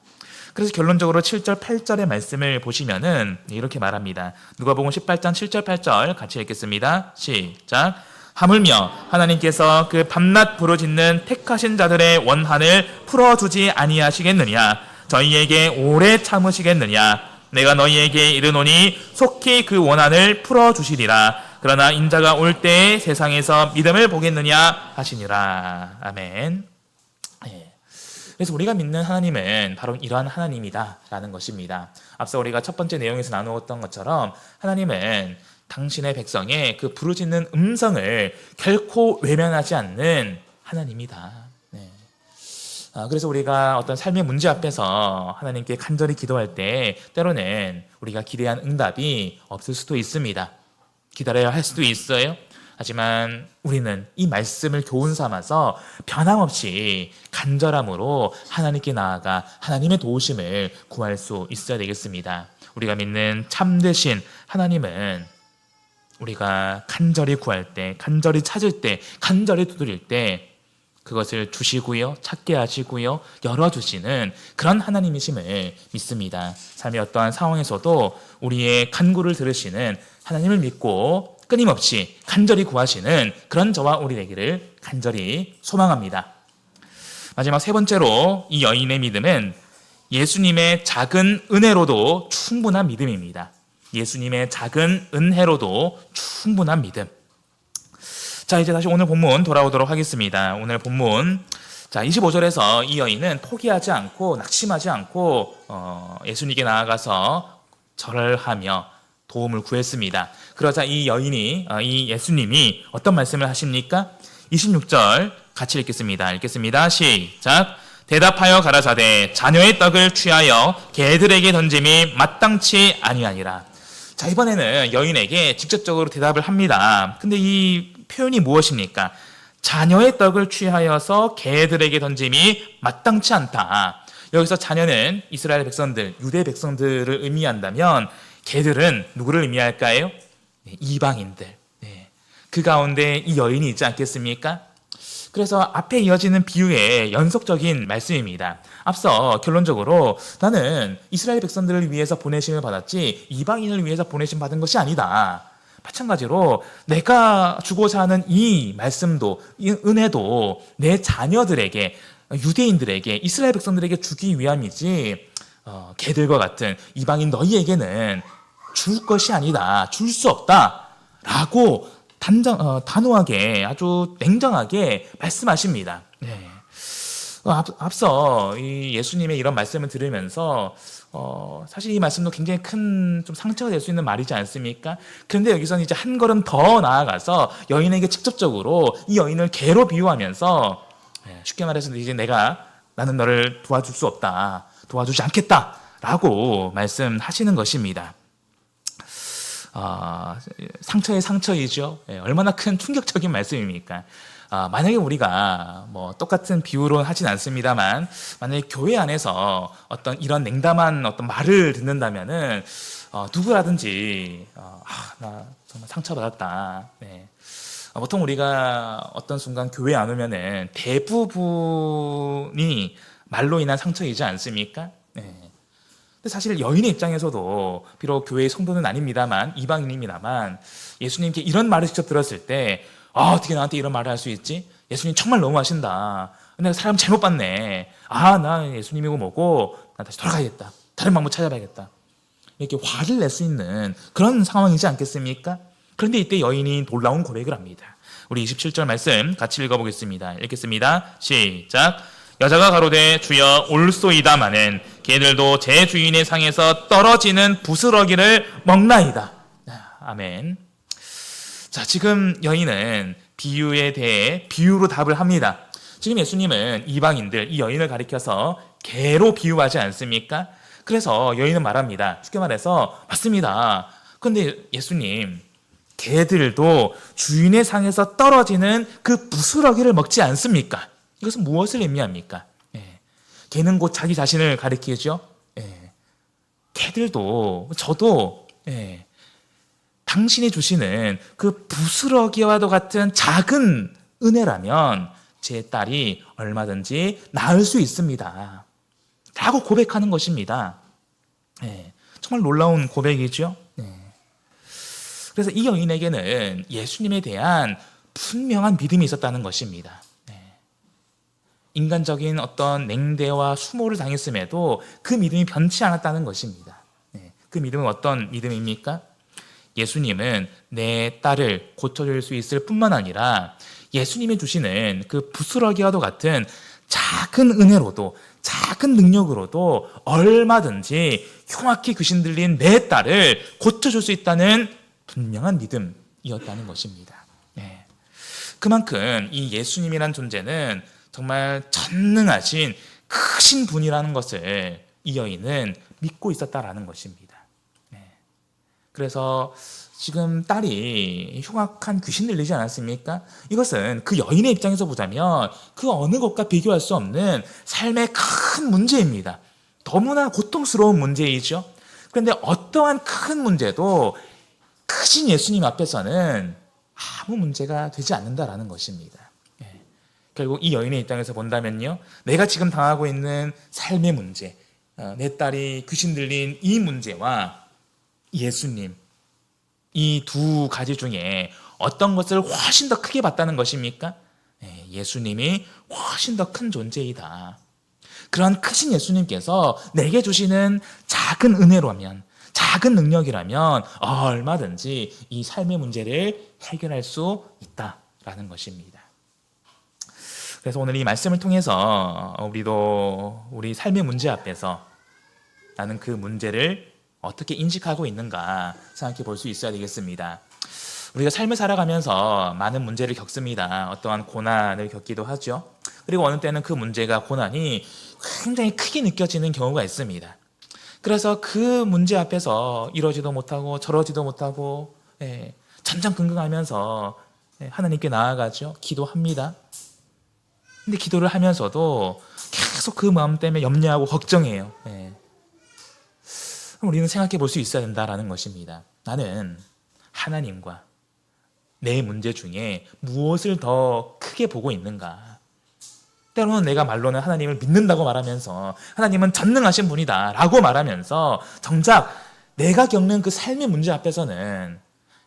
그래서 결론적으로 7절 8절의 말씀을 보시면은 이렇게 말합니다. 누가복음 18장 7절 8절 같이 읽겠습니다. 시작. 하물며 하나님께서 그 밤낮 부르짖는 택하신 자들의 원한을 풀어주지 아니하시겠느냐. 저희에게 오래 참으시겠느냐. 내가 너희에게 이르노니 속히 그 원한을 풀어주시리라. 그러나 인자가 올 때에 세상에서 믿음을 보겠느냐 하시니라. 아멘. 그래서 우리가 믿는 하나님은 바로 이러한 하나님이다라는 것입니다. 앞서 우리가 첫 번째 내용에서 나누었던 것처럼 하나님은 당신의 백성의 그 부르짖는 음성을 결코 외면하지 않는 하나님이다. 그래서 우리가 어떤 삶의 문제 앞에서 하나님께 간절히 기도할 때 때로는 우리가 기대한 응답이 없을 수도 있습니다. 기다려야 할 수도 있어요. 하지만 우리는 이 말씀을 교훈 삼아서 변함없이 간절함으로 하나님께 나아가 하나님의 도우심을 구할 수 있어야 되겠습니다. 우리가 믿는 참되신 하나님은 우리가 간절히 구할 때, 간절히 찾을 때, 간절히 두드릴 때 그것을 주시고요, 찾게 하시고요, 열어주시는 그런 하나님이심을 믿습니다. 삶의 어떠한 상황에서도 우리의 간구를 들으시는 하나님을 믿고 끊임없이 간절히 구하시는 그런 저와 우리 되기를 간절히 소망합니다. 마지막 세 번째로 이 여인의 믿음은 예수님의 작은 은혜로도 충분한 믿음입니다. 예수님의 작은 은혜로도 충분한 믿음. 자, 이제 다시 오늘 본문 돌아오도록 하겠습니다. 오늘 본문 25절에서 이 여인은 포기하지 않고 낙심하지 않고 예수님께 나아가서 절을 하며 도움을 구했습니다. 그러자 이 여인이 이 예수님이 어떤 말씀을 하십니까? 26절 같이 읽겠습니다. 읽겠습니다. 시작. 대답하여 가라사대 자녀의 떡을 취하여 개들에게 던짐이 마땅치 아니하니라. 자, 이번에는 여인에게 직접적으로 대답을 합니다. 근데 이 표현이 무엇입니까? 자녀의 떡을 취하여서 개들에게 던짐이 마땅치 않다. 여기서 자녀는 이스라엘 백성들, 유대 백성들을 의미한다면 개들은 누구를 의미할까요? 이방인들. 그 가운데 이 여인이 있지 않겠습니까? 그래서 앞에 이어지는 비유의 연속적인 말씀입니다. 앞서 결론적으로 나는 이스라엘 백성들을 위해서 보내심을 받았지 이방인을 위해서 보내심 받은 것이 아니다. 마찬가지로 내가 주고자 하는 이 말씀도, 이 은혜도 내 자녀들에게, 유대인들에게, 이스라엘 백성들에게 주기 위함이지 개들과 같은 이방인 너희에게는 줄 것이 아니다. 줄 수 없다. 라고 단호하게 아주 냉정하게 말씀하십니다. 네. 앞서 이 예수님의 이런 말씀을 들으면서 사실 이 말씀도 굉장히 큰 좀 상처가 될 수 있는 말이지 않습니까? 그런데 여기서는 이제 한 걸음 더 나아가서 여인에게 직접적으로 이 여인을 개로 비유하면서 쉽게 말해서 이제 나는 너를 도와줄 수 없다, 도와주지 않겠다라고 말씀하시는 것입니다. 상처의 상처이죠. 얼마나 큰 충격적인 말씀입니까? 만약에 우리가 뭐 똑같은 비유로 하진 않습니다만, 만약에 교회 안에서 어떤 이런 냉담한 어떤 말을 듣는다면은 누구라든지 나 정말 상처받았다. 네. 보통 우리가 어떤 순간 교회 안 오면은 대부분이 말로 인한 상처이지 않습니까? 네. 근데 사실 여인의 입장에서도 비록 교회의 성도는 아닙니다만, 이방인입니다만, 예수님께 이런 말을 직접 들었을 때 어떻게 나한테 이런 말을 할 수 있지? 예수님 정말 너무하신다. 내가 사람 잘못 봤네. 나 예수님이고 뭐고 나 다시 돌아가야겠다. 다른 방법 찾아봐야겠다. 이렇게 화를 낼 수 있는 그런 상황이지 않겠습니까? 그런데 이때 여인이 놀라운 고백을 합니다. 우리 27절 말씀 같이 읽어보겠습니다. 읽겠습니다. 시작. 여자가 가로되 주여 올소이다마는 개들도 제 주인의 상에서 떨어지는 부스러기를 먹나이다. 아멘. 자, 지금 여인은 비유에 대해 비유로 답을 합니다. 지금 예수님은 이방인들, 이 여인을 가리켜서 개로 비유하지 않습니까? 그래서 여인은 말합니다. 쉽게 말해서 맞습니다. 그런데 예수님, 개들도 주인의 상에서 떨어지는 그 부스러기를 먹지 않습니까? 이것은 무엇을 의미합니까? 개는 곧 자기 자신을 가리키죠. 개들도, 저도 당신이 주시는 그 부스러기와도 같은 작은 은혜라면 제 딸이 얼마든지 나을 수 있습니다. 라고 고백하는 것입니다. 정말 놀라운 고백이죠. 그래서 이 여인에게는 예수님에 대한 분명한 믿음이 있었다는 것입니다. 인간적인 어떤 냉대와 수모를 당했음에도 그 믿음이 변치 않았다는 것입니다. 그 믿음은 어떤 믿음입니까? 예수님은 내 딸을 고쳐줄 수 있을 뿐만 아니라 예수님이 주시는 그 부스러기와도 같은 작은 은혜로도, 작은 능력으로도 얼마든지 흉악히 귀신 들린 내 딸을 고쳐줄 수 있다는 분명한 믿음이었다는 것입니다. 그만큼 이 예수님이란 존재는 정말 전능하신 크신 분이라는 것을 이 여인은 믿고 있었다라는 것입니다. 그래서 지금 딸이 흉악한 귀신 들리지 않았습니까? 이것은 그 여인의 입장에서 보자면 그 어느 것과 비교할 수 없는 삶의 큰 문제입니다. 너무나 고통스러운 문제이죠. 그런데 어떠한 큰 문제도 크신 예수님 앞에서는 아무 문제가 되지 않는다라는 것입니다. 결국 이 여인의 입장에서 본다면요, 내가 지금 당하고 있는 삶의 문제, 내 딸이 귀신 들린 이 문제와 예수님, 이 두 가지 중에 어떤 것을 훨씬 더 크게 봤다는 것입니까? 예수님이 훨씬 더 큰 존재이다. 그런 크신 예수님께서 내게 주시는 작은 은혜라면, 작은 능력이라면 얼마든지 이 삶의 문제를 해결할 수 있다라는 것입니다. 그래서 오늘 이 말씀을 통해서 우리도 우리 삶의 문제 앞에서 나는 그 문제를 어떻게 인식하고 있는가 생각해 볼 수 있어야 되겠습니다. 우리가 삶을 살아가면서 많은 문제를 겪습니다. 어떠한 고난을 겪기도 하죠. 그리고 어느 때는 그 문제가, 고난이 굉장히 크게 느껴지는 경우가 있습니다. 그래서 그 문제 앞에서 이러지도 못하고 저러지도 못하고 전전긍긍하면서 하나님께 나아가죠. 기도합니다. 근데 기도를 하면서도 계속 그 마음 때문에 염려하고 걱정해요. 그럼 우리는 생각해 볼 수 있어야 된다라는 것입니다. 나는 하나님과 내 문제 중에 무엇을 더 크게 보고 있는가? 때로는 내가 말로는 하나님을 믿는다고 말하면서 하나님은 전능하신 분이다 라고 말하면서 정작 내가 겪는 그 삶의 문제 앞에서는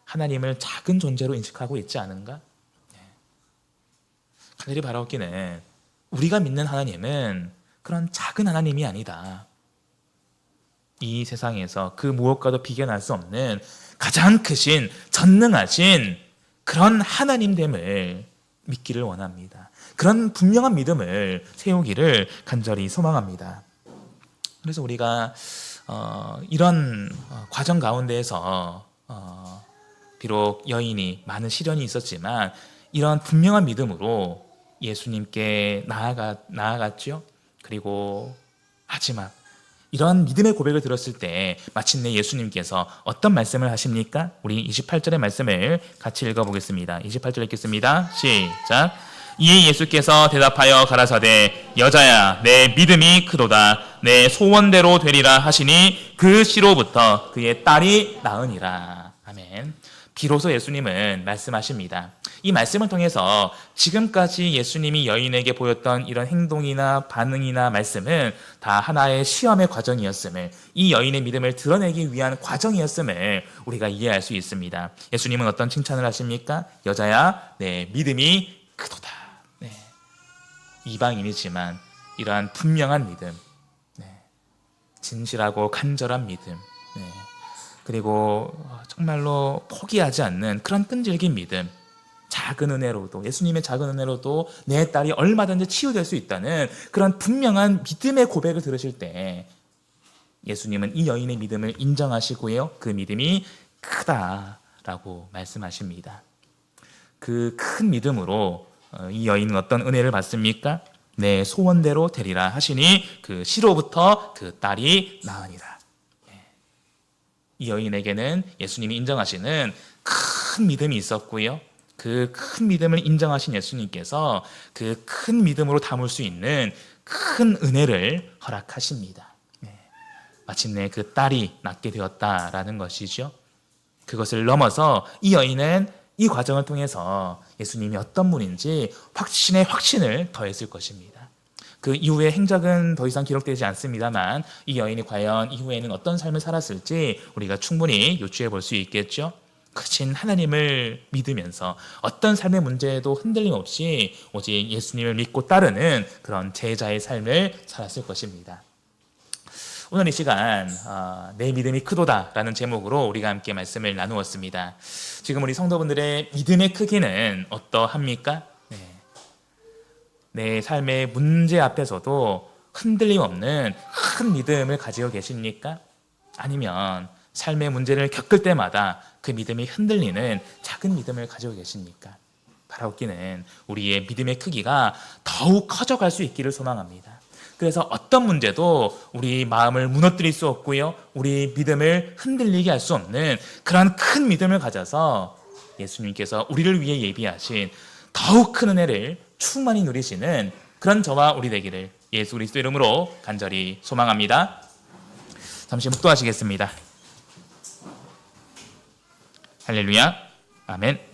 하나님을 작은 존재로 인식하고 있지 않은가? 간절히 바라옵기는 우리가 믿는 하나님은 그런 작은 하나님이 아니다. 이 세상에서 그 무엇과도 비교할 수 없는 가장 크신, 전능하신 그런 하나님됨을 믿기를 원합니다. 그런 분명한 믿음을 세우기를 간절히 소망합니다. 그래서 우리가 이런 과정 가운데에서 비록 여인이 많은 시련이 있었지만 이런 분명한 믿음으로 예수님께 나아갔죠. 그리고 마지막 이런 믿음의 고백을 들었을 때 마침내 예수님께서 어떤 말씀을 하십니까? 우리 28절의 말씀을 같이 읽어보겠습니다. 28절 읽겠습니다. 시작. 이에 예수께서 대답하여 가라사대 여자야 내 믿음이 크도다 내 소원대로 되리라 하시니 그 시로부터 그의 딸이 나으니라. 아멘. 비로소 예수님은 말씀하십니다. 이 말씀을 통해서 지금까지 예수님이 여인에게 보였던 이런 행동이나 반응이나 말씀은 다 하나의 시험의 과정이었음을, 이 여인의 믿음을 드러내기 위한 과정이었음을 우리가 이해할 수 있습니다. 예수님은 어떤 칭찬을 하십니까? 여자야 내 믿음이 크도다. 네. 이방인이지만 이러한 분명한 믿음, 진실하고 간절한 믿음, 그리고 정말로 포기하지 않는 그런 끈질긴 믿음, 작은 은혜로도, 예수님의 작은 은혜로도 내 딸이 얼마든지 치유될 수 있다는 그런 분명한 믿음의 고백을 들으실 때 예수님은 이 여인의 믿음을 인정하시고요, 그 믿음이 크다라고 말씀하십니다. 그 큰 믿음으로 이 여인은 어떤 은혜를 받습니까? 내 소원대로 되리라 하시니 그 시로부터 그 딸이 나으니라. 이 여인에게는 예수님이 인정하시는 큰 믿음이 있었고요, 그 큰 믿음을 인정하신 예수님께서 그 큰 믿음으로 담을 수 있는 큰 은혜를 허락하십니다. 마침내 그 딸이 낳게 되었다라는 것이죠. 그것을 넘어서 이 여인은 이 과정을 통해서 예수님이 어떤 분인지 확신에 확신을 더했을 것입니다. 그 이후의 행적은 더 이상 기록되지 않습니다만 이 여인이 과연 이후에는 어떤 삶을 살았을지 우리가 충분히 유추해 볼 수 있겠죠. 크신 하나님을 믿으면서 어떤 삶의 문제에도 흔들림 없이 오직 예수님을 믿고 따르는 그런 제자의 삶을 살았을 것입니다. 오늘 이 시간 내 믿음이 크도다라는 제목으로 우리가 함께 말씀을 나누었습니다. 지금 우리 성도분들의 믿음의 크기는 어떠합니까? 내 삶의 문제 앞에서도 흔들림 없는 큰 믿음을 가지고 계십니까? 아니면 삶의 문제를 겪을 때마다 그 믿음이 흔들리는 작은 믿음을 가지고 계십니까? 바라옵기는 우리의 믿음의 크기가 더욱 커져갈 수 있기를 소망합니다. 그래서 어떤 문제도 우리 마음을 무너뜨릴 수 없고요, 우리 믿음을 흔들리게 할 수 없는 그런 큰 믿음을 가져서 예수님께서 우리를 위해 예비하신 더욱 큰 은혜를 충만히 누리시는 그런 저와 우리 되기를 예수 그리스도 이름으로 간절히 소망합니다. 잠시 묵도하시겠습니다. 할렐루야, 아멘.